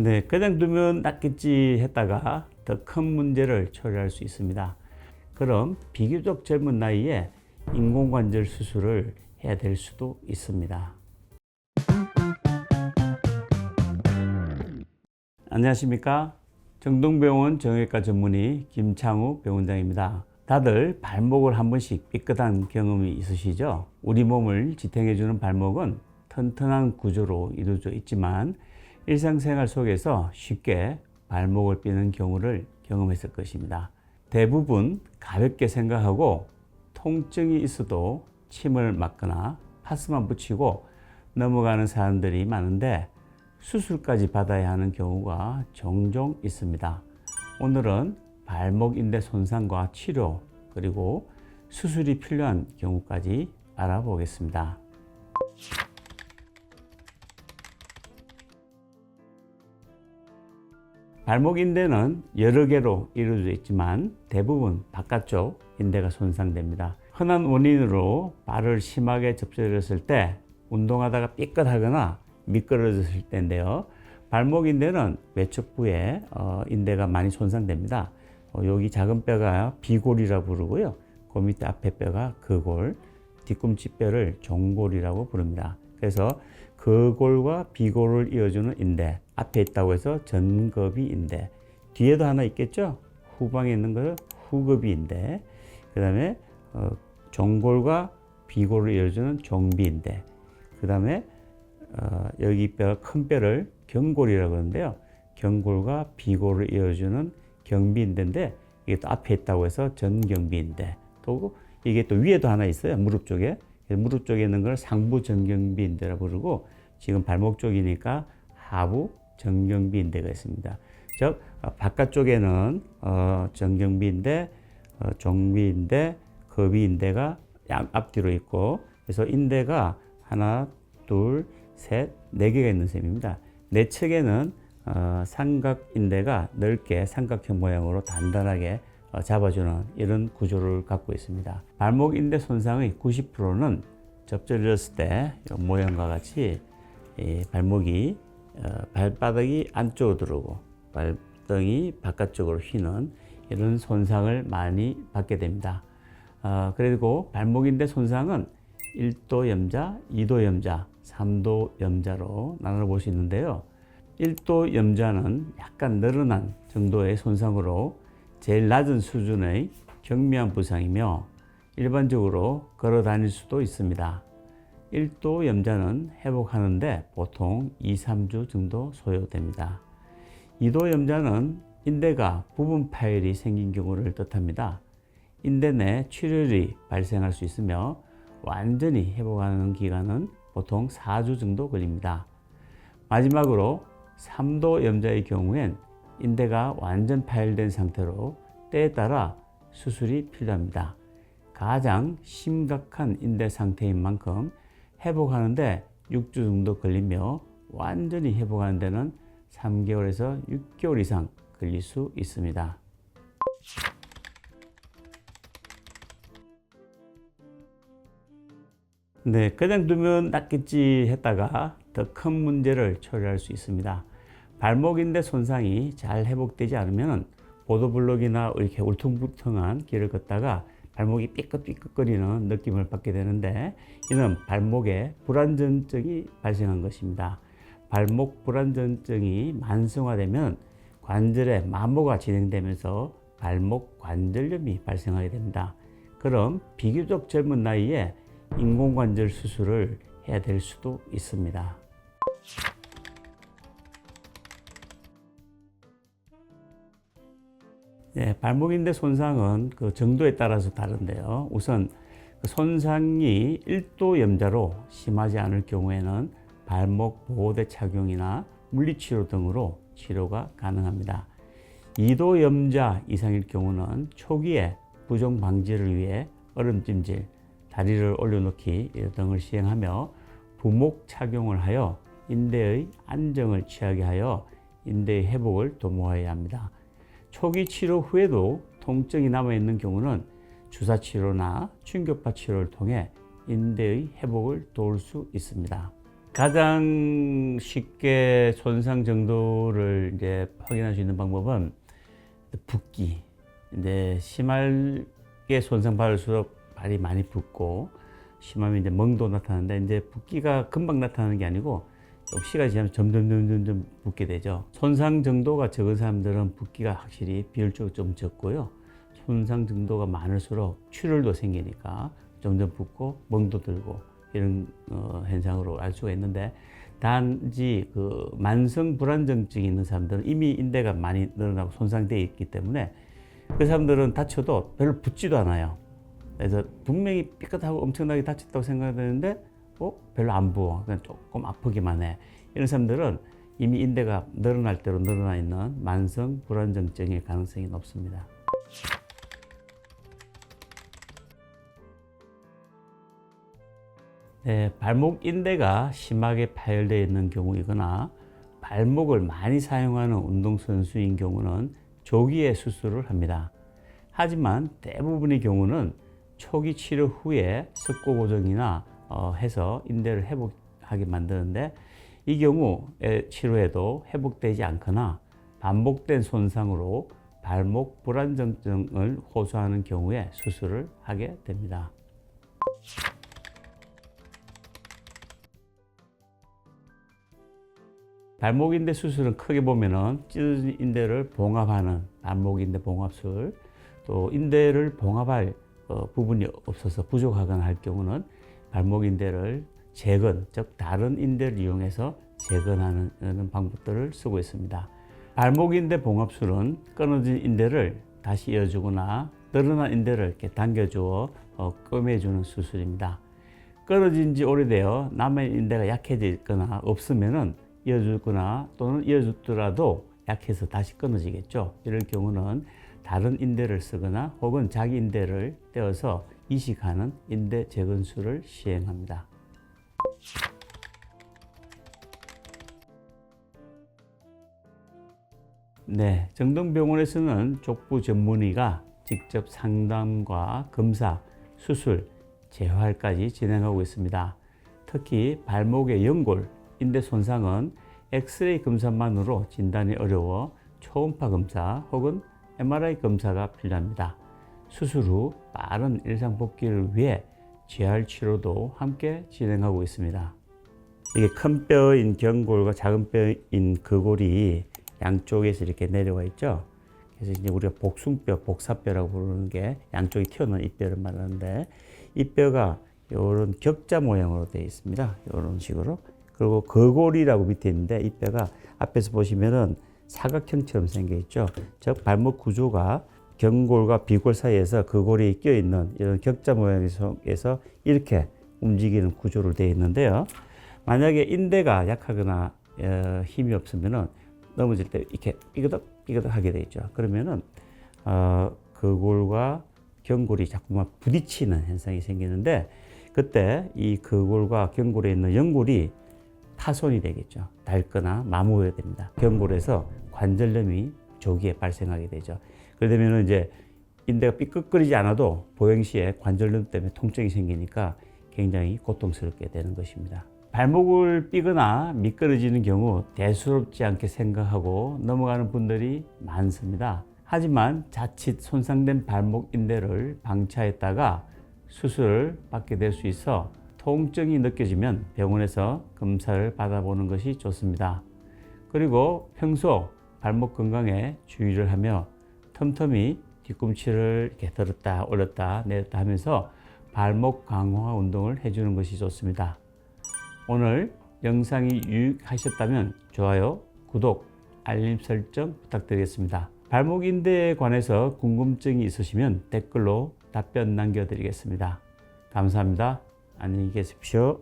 네, 그냥 두면 낫겠지 했다가 더 큰 문제를 초래할 수 있습니다. 그럼 비교적 젊은 나이에 인공관절 수술을 해야 될 수도 있습니다. 안녕하십니까? 정동병원 정형외과 전문의 김창우 병원장입니다. 다들 발목을 한 번씩 삐끗한 경험이 있으시죠? 우리 몸을 지탱해주는 발목은 튼튼한 구조로 이루어져 있지만 일상생활 속에서 쉽게 발목을 삐는 경우를 경험했을 것입니다. 대부분 가볍게 생각하고 통증이 있어도 침을 맞거나 파스만 붙이고 넘어가는 사람들이 많은데 수술까지 받아야 하는 경우가 종종 있습니다. 오늘은 발목 인대 손상과 치료 그리고 수술이 필요한 경우까지 알아보겠습니다. 발목 인대는 여러 개로 이루어져 있지만 대부분 바깥쪽 인대가 손상됩니다. 흔한 원인으로 발을 심하게 접질렀을 때 운동하다가 삐끗하거나 미끄러졌을 때인데요. 발목 인대는 외척부에 인대가 많이 손상됩니다. 여기 작은 뼈가 비골이라고 부르고요. 그 밑에 앞에 뼈가 거골, 뒤꿈치 뼈를 종골이라고 부릅니다. 그래서 거골과 비골을 이어주는 인대, 앞에 있다고 해서 전거비 인대, 뒤에도 하나 있겠죠? 후방에 있는 거 후거비 인대, 그 다음에 종골과 비골을 이어주는 종비 인대, 그 다음에 여기 뼈, 큰 뼈를 경골이라고 하는데요. 경골과 비골을 이어주는 경비인대인데 이게 또 앞에 있다고 해서 전경비인대. 또 이게 또 위에도 하나 있어요. 무릎 쪽에. 무릎 쪽에 있는 걸 상부 전경비인대라고 부르고 지금 발목 쪽이니까 하부 전경비인대가 있습니다. 즉 바깥쪽에는 전경비인대, 종비인대, 거비인대가 앞뒤로 있고 그래서 인대가 하나, 둘, 셋, 네 개가 있는 셈입니다. 내측에는 삼각인대가 넓게 삼각형 모양으로 단단하게 잡아주는 이런 구조를 갖고 있습니다. 발목 인대 손상의 90%는 접질렸을 때 모양과 같이 발목이 발바닥이 안쪽으로 들어오고 발등이 바깥쪽으로 휘는 이런 손상을 많이 받게 됩니다. 그리고 발목 인대 손상은 1도 염자, 2도 염자, 3도 염자로 나눠 볼 수 있는데요. 1도 염자는 약간 늘어난 정도의 손상으로 제일 낮은 수준의 경미한 부상이며 일반적으로 걸어 다닐 수도 있습니다. 1도 염자는 회복하는데 보통 2-3주 정도 소요됩니다. 2도 염자는 인대가 부분 파열이 생긴 경우를 뜻합니다. 인대 내 출혈이 발생할 수 있으며 완전히 회복하는 기간은 보통 4주 정도 걸립니다. 마지막으로 3도 염자의 경우엔 인대가 완전 파열된 상태로 때에 따라 수술이 필요합니다. 가장 심각한 인대 상태인 만큼 회복하는데 6주 정도 걸리며 완전히 회복하는 데는 3개월에서 6개월 이상 걸릴 수 있습니다. 네, 그냥 두면 낫겠지 했다가 더 큰 문제를 초래할 수 있습니다. 발목 인대 손상이 잘 회복되지 않으면 보도블록이나 이렇게 울퉁불퉁한 길을 걷다가 발목이 삐끗삐끗거리는 느낌을 받게 되는데 이는 발목에 불안전증이 발생한 것입니다. 발목 불안전증이 만성화되면 관절에 마모가 진행되면서 발목 관절염이 발생하게 됩니다. 그럼 비교적 젊은 나이에 인공관절 수술을 해야 될 수도 있습니다. 네, 발목 인대 손상은 그 정도에 따라서 다른데요. 우선 손상이 1도 염자로 심하지 않을 경우에는 발목 보호대 착용이나 물리치료 등으로 치료가 가능합니다. 2도 염자 이상일 경우는 초기에 부종 방지를 위해 얼음찜질, 다리를 올려놓기 등을 시행하며 부목 착용을 하여 인대의 안정을 취하게 하여 인대의 회복을 도모해야 합니다. 초기 치료 후에도 통증이 남아있는 경우는 주사치료나 충격파 치료를 통해 인대의 회복을 도울 수 있습니다. 가장 쉽게 손상 정도를 이제 확인할 수 있는 방법은 붓기. 이제 심하게 손상 받을수록 발이 많이 붓고 심하면 이제 멍도 나타나는데 이제 붓기가 금방 나타나는 게 아니고 좀 시간이 지나면 점점 붓게 되죠. 손상 정도가 적은 사람들은 붓기가 확실히 비율적으로 좀 적고요. 손상 정도가 많을수록 출혈도 생기니까 점점 붓고 멍도 들고 이런 현상으로 알 수가 있는데, 단지 그 만성 불안정증이 있는 사람들은 이미 인대가 많이 늘어나고 손상되어 있기 때문에 그 사람들은 다쳐도 별로 붓지도 않아요. 그래서 분명히 삐끗하고 엄청나게 다쳤다고 생각되는데 별로 안 부어. 그냥 조금 아프기만 해. 이런 사람들은 이미 인대가 늘어날 대로 늘어나 있는 만성 불안정증일 가능성이 높습니다. 네, 발목 인대가 심하게 파열되어 있는 경우이거나 발목을 많이 사용하는 운동선수인 경우는 조기에 수술을 합니다. 하지만 대부분의 경우는 초기 치료 후에 석고 고정이나 해서 인대를 회복하게 만드는데, 이 경우의 치료에도 회복되지 않거나 반복된 손상으로 발목 불안정증을 호소하는 경우에 수술을 하게 됩니다. 발목인대 수술은 크게 보면은 찢어진 인대를 봉합하는 발목인대 봉합술, 또 인대를 봉합할 부분이 없어서 부족하거나 할 경우는 발목인대를 재건, 즉 다른 인대를 이용해서 재건하는 방법들을 쓰고 있습니다. 발목인대 봉합술은 끊어진 인대를 다시 이어주거나 늘어난 인대를 이렇게 당겨주어 꿰매주는 수술입니다. 끊어진 지 오래되어 남은 인대가 약해지거나 없으면은 이어주거나 또는 이어주더라도 약해서 다시 끊어지겠죠. 이럴 경우는 다른 인대를 쓰거나 혹은 자기 인대를 떼어서 이식하는 인대 재건술을 시행합니다. 네, 정동병원에서는 족부 전문의가 직접 상담과 검사, 수술, 재활까지 진행하고 있습니다. 특히 발목의 연골, 인대 손상은 엑스레이 검사만으로 진단이 어려워 초음파 검사 혹은 MRI 검사가 필요합니다. 수술 후 빠른 일상 복귀를 위해 재활 치료도 함께 진행하고 있습니다. 이게 큰 뼈인 경골과 작은 뼈인 거골이 양쪽에서 이렇게 내려와 있죠. 그래서 이제 우리가 복숭뼈, 복사뼈라고 부르는 게 양쪽이 튀어나온 이 뼈를 말하는데, 이 뼈가 이런 격자 모양으로 되어 있습니다. 이런 식으로. 그리고 거골이라고 밑에 있는데, 이 뼈가 앞에서 보시면은 사각형처럼 생겨 있죠. 즉 발목 구조가 경골과 비골 사이에서 거골이 껴 있는 이런 격자 모양에서 이렇게 움직이는 구조로 되어 있는데요. 만약에 인대가 약하거나 힘이 없으면은 넘어질 때 이렇게 삐그덕 하게 되어 있죠. 그러면은 거골과 경골이 자꾸만 부딪히는 현상이 생기는데, 그때 이 거골과 경골에 있는 연골이 파손이 되겠죠. 닳거나 마모가 됩니다. 경골에서 관절염이 조기에 발생하게 되죠. 그러면 이제 인대가 삐끗거리지 않아도 보행 시에 관절염 때문에 통증이 생기니까 굉장히 고통스럽게 되는 것입니다. 발목을 삐거나 미끄러지는 경우 대수롭지 않게 생각하고 넘어가는 분들이 많습니다. 하지만 자칫 손상된 발목 인대를 방치했다가 수술을 받게 될 수 있어 통증이 느껴지면 병원에서 검사를 받아보는 것이 좋습니다. 그리고 평소 발목 건강에 주의를 하며 틈틈이 뒤꿈치를 이렇게 들었다 올렸다 내렸다 하면서 발목 강화 운동을 해주는 것이 좋습니다. 오늘 영상이 유익하셨다면 좋아요, 구독, 알림 설정 부탁드리겠습니다. 발목 인대에 관해서 궁금증이 있으시면 댓글로 답변 남겨드리겠습니다. 감사합니다. 안녕히 계십시오.